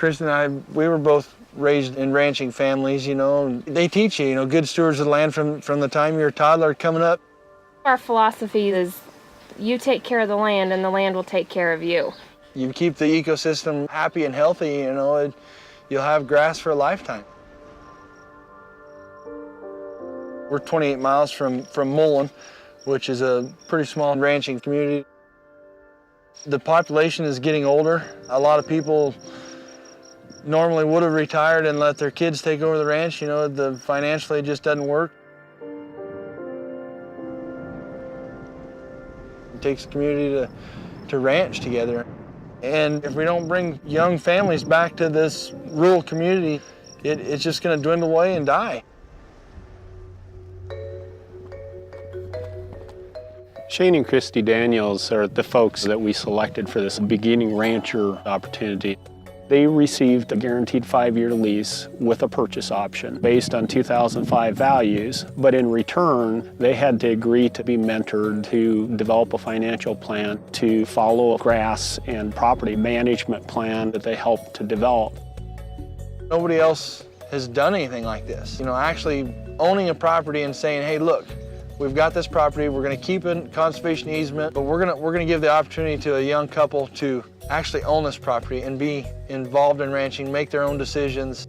Chris and I, we were both raised in ranching families, you know, and they teach you, good stewards of the land from the time you're a toddler coming up. Our philosophy is you take care of the land and the land will take care of you. You keep the ecosystem happy and healthy, you'll have grass for a lifetime. We're 28 miles from Mullen, which is a pretty small ranching community. The population is getting older. A lot of people normally would have retired and let their kids take over the ranch. Financially it just doesn't work. It takes a community to ranch together. And if we don't bring young families back to this rural community, it's just going to dwindle away and die. Shane and Christy Daniels are the folks that we selected for this beginning rancher opportunity. They received a guaranteed 5-year lease with a purchase option based on 2005 values, but in return, they had to agree to be mentored to develop a financial plan to follow a grass and property management plan that they helped to develop. Nobody else has done anything like this. Actually owning a property and saying, hey, look, we've got this property, we're going to keep it in conservation easement, but we're going to give the opportunity to a young couple to actually own this property and be involved in ranching, make their own decisions.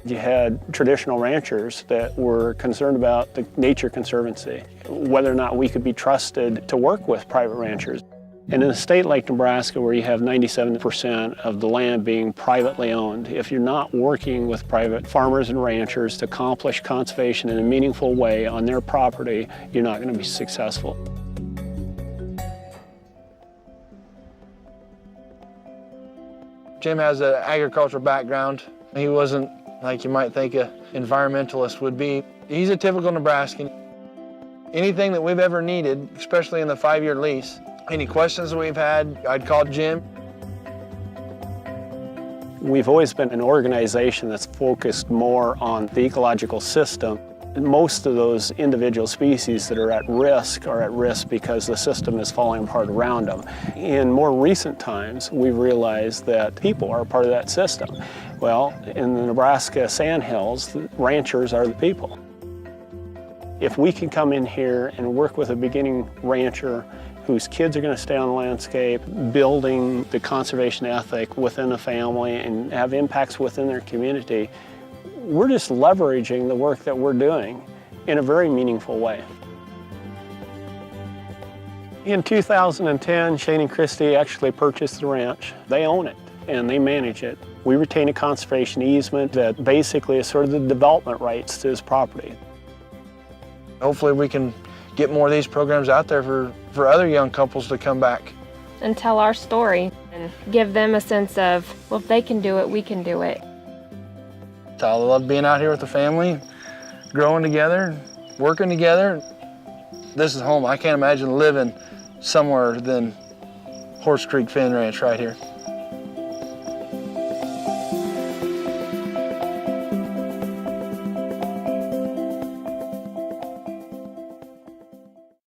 You had traditional ranchers that were concerned about the Nature Conservancy, whether or not we could be trusted to work with private ranchers. And in a state like Nebraska, where you have 97% of the land being privately owned, if you're not working with private farmers and ranchers to accomplish conservation in a meaningful way on their property, you're not going to be successful. Jim has an agricultural background. He wasn't like you might think an environmentalist would be. He's a typical Nebraskan. Anything that we've ever needed, especially in the 5-year lease, any questions that we've had, I'd call Jim. We've always been an organization that's focused more on the ecological system. Most of those individual species that are at risk because the system is falling apart around them. In more recent times, we've realized that people are part of that system. Well, in the Nebraska Sandhills, the ranchers are the people. If we can come in here and work with a beginning rancher whose kids are going to stay on the landscape, building the conservation ethic within a family and have impacts within their community, we're just leveraging the work that we're doing in a very meaningful way. In 2010, Shane and Christy actually purchased the ranch. They own it and they manage it. We retain a conservation easement that basically is sort of the development rights to this property. Hopefully we can get more of these programs out there for other young couples to come back. And tell our story and give them a sense of, well, if they can do it, we can do it. I love being out here with the family, growing together, working together. This is home. I can't imagine living somewhere than Horse Creek Fen Ranch right here.